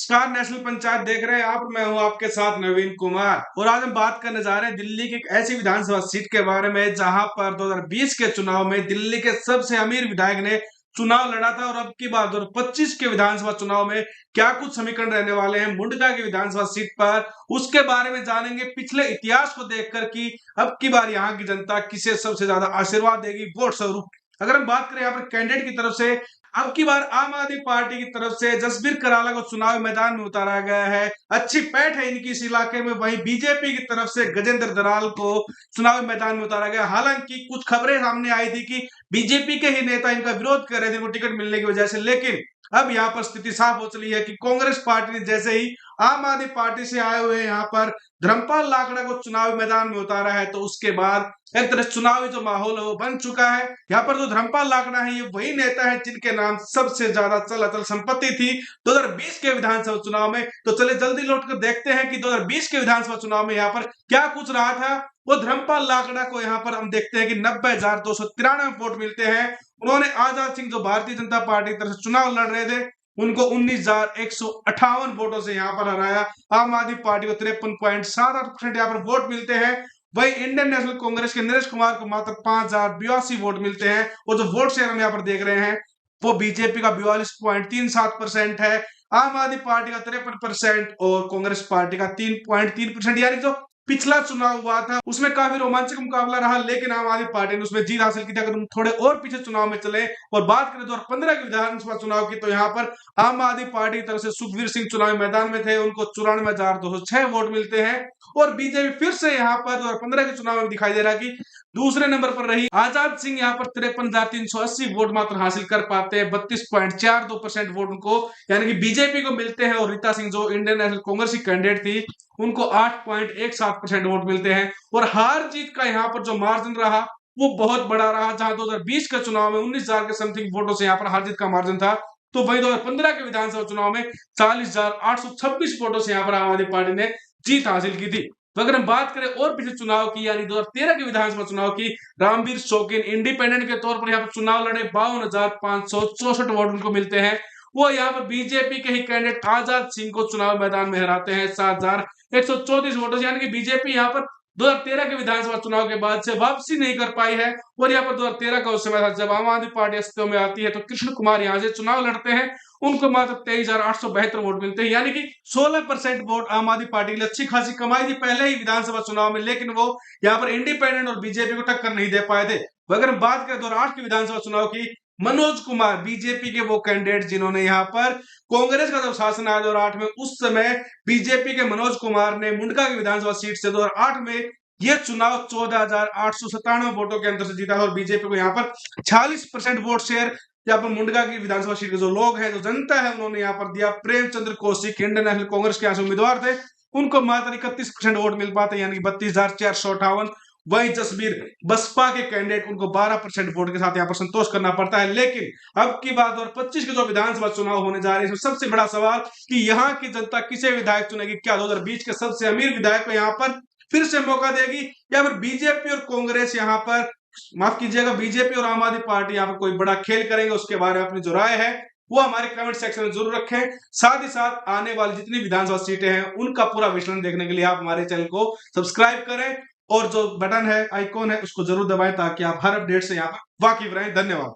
Star national panchayat देख रहे हैं आप। मैं हूं आपके साथ नवीन कुमार और आज हम बात करने जा रहे हैं दिल्ली की एक ऐसी विधानसभा सीट के बारे में जहां पर 2020 के चुनाव में दिल्ली के सबसे अमीर विधायक ने चुनाव लड़ा था और अब की बार 2025 के विधानसभा चुनाव में क्या कुछ समीकरण रहने वाले हैं मुंडका की विधानसभा सीट पर, उसके बारे में जानेंगे पिछले इतिहास को देखकर कि अब की बार यहाँ की जनता किसे सबसे ज्यादा आशीर्वाद देगी वोट स्वरूप। अगर हम बात करें यहाँ पर कैंडिडेट की तरफ से, अब की बार आम आदमी पार्टी की तरफ से जसबीर कराला को चुनावी मैदान में उतारा गया है। अच्छी पैठ है इनकी इस इलाके में। वहीं बीजेपी की तरफ से गजेंद्र दराल को चुनावी मैदान में उतारा गया। हालांकि कुछ खबरें सामने आई थी कि बीजेपी के ही नेता इनका विरोध कर रहे थे इनको टिकट मिलने की वजह से, लेकिन अब यहाँ पर स्थिति साफ हो चली है कि कांग्रेस पार्टी ने जैसे ही आम आदमी पार्टी से आए हुए यहाँ पर धर्मपाल लाकड़ा को चुनावी मैदान में उतारा है, तो उसके बाद एक तरह चुनावी जो माहौल है वो बन चुका है। यहाँ पर जो धर्मपाल लाकड़ा है ये वही नेता है जिनके नाम सबसे ज्यादा चल अचल संपत्ति थी 2020 के विधानसभा चुनाव में। तो चले जल्दी लौट कर देखते हैं कि 2020 के विधानसभा चुनाव में यहाँ पर क्या कुछ रहा था। वो धर्मपाल लाकड़ा को यहाँ पर हम देखते हैं कि 90,293 वोट मिलते हैं। उन्होंने आजाद सिंह जो भारतीय जनता पार्टी की तरफ से चुनाव लड़ रहे थे उनको 19,158 वोटों से यहाँ पर हराया। आम आदमी पार्टी को 53.78% यहाँ पर वोट मिलते हैं। वही इंडियन नेशनल कांग्रेस के नरेश कुमार को मात्र 5,082 वोट मिलते हैं। और जो वोट शेयर हम यहाँ पर देख रहे हैं वो बीजेपी का 42.37% है, आम आदमी पार्टी का 53% और कांग्रेस पार्टी का 3.3%। यानी जो पिछला चुनाव हुआ था उसमें काफी रोमांचक मुकाबला रहा, लेकिन आम आदमी पार्टी ने उसमें जीत हासिल की थी। अगर हम थोड़े और पीछे चुनाव में चले और बात करें 2015 के विधानसभा चुनाव की, तो यहाँ पर आम आदमी पार्टी की तरफ से सुखवीर सिंह चुनावी मैदान में थे, उनको 94,206 वोट मिलते हैं। और बीजेपी फिर से यहाँ पर 2015 के चुनाव में दिखाई दे रहा है कि दूसरे नंबर पर रही। आजाद सिंह यहाँ पर 53,380 वोट मात्र हासिल कर पाते हैं, 32.42% वोट उनको यानी कि बीजेपी को मिलते हैं। और रीता सिंह जो इंडियन नेशनल कांग्रेस की कैंडिडेट थी उनको 8.17% वोट मिलते हैं। और हार जीत का यहाँ पर जो मार्जिन रहा वो बहुत बड़ा रहा, जहां 2020 के चुनाव में 19,000 के समथिंग वोटों से यहाँ पर हार जीत का मार्जिन था, तो वही 2015 के विधानसभा चुनाव में 40,826 वोटों से यहाँ पर आम आदमी पार्टी ने जीत हासिल की थी। तो अगर हम बात करें और पिछले चुनाव की यानी 2013 के विधानसभा चुनाव की, रामवीर शौकीन इंडिपेंडेंट के तौर पर यहाँ पर चुनाव लड़े, 52,564 वोट उनको मिलते हैं। वो यहाँ पर बीजेपी के ही कैंडिडेट आजाद सिंह को चुनाव मैदान में हराते हैं 7,134 वोटों से। यानी कि बीजेपी यहाँ पर 2013 के विधानसभा चुनाव के बाद से वापसी नहीं कर पाई है। और यहाँ पर 2013 का उस समय था जब आम आदमी पार्टी अस्तित्व में आती है, तो कृष्ण कुमार यहाँ से चुनाव लड़ते हैं, उनको मात्र 23,872 वोट मिलते हैं। यानी कि 16% वोट आम आदमी पार्टी के लिए अच्छी खासी कमाई थी पहले ही विधानसभा चुनाव में, लेकिन वो यहाँ पर इंडिपेंडेंट और बीजेपी को टक्कर नहीं दे पाए थे। अगर हम बात करें 2008 के विधानसभा चुनाव की, मनोज कुमार बीजेपी के वो कैंडिडेट जिन्होंने यहाँ पर कांग्रेस का जब शासन आया 2008 में, उस समय बीजेपी के मनोज कुमार ने मुंडका की विधानसभा सीट से 2008 में यह चुनाव 14,897 वोटों के अंतर से जीता है। और बीजेपी को यहाँ पर 46% वोट शेयर यहाँ पर मुंडका की विधानसभा सीट के जो लोग हैं, जो जनता है, उन्होंने यहाँ पर दिया। प्रेमचंद्र कौशिक इंडियन नेशनल कांग्रेस के यहाँ से उम्मीदवार थे, उनको मात्र 31% वोट मिल पाते यानी कि 32,458। वही जसबीर बसपा के कैंडिडेट, उनको 12% वोट के साथ यहाँ पर संतोष करना पड़ता है। लेकिन अब की बात 2025 के जो विधानसभा चुनाव होने जा रहे हैं, इसमें सबसे बड़ा सवाल कि यहाँ की जनता किसे विधायक चुनेगी। क्या 2020 के सबसे अमीर विधायक को यहाँ पर फिर से मौका देगी, या फिर बीजेपी और कांग्रेस यहाँ पर, माफ कीजिएगा, बीजेपी और आम आदमी पार्टी यहाँ पर कोई बड़ा खेल करेंगे। उसके बारे में अपनी जो राय है वो हमारे कमेंट सेक्शन में जरूर रखें। साथ ही साथ आने वाली जितनी विधानसभा सीटें हैं उनका पूरा विश्लेषण देखने के लिए आप हमारे चैनल को सब्सक्राइब करें और जो बटन है, आइकॉन है, उसको जरूर दबाएं ताकि आप हर अपडेट से यहाँ पर वाकिफ रहें। धन्यवाद।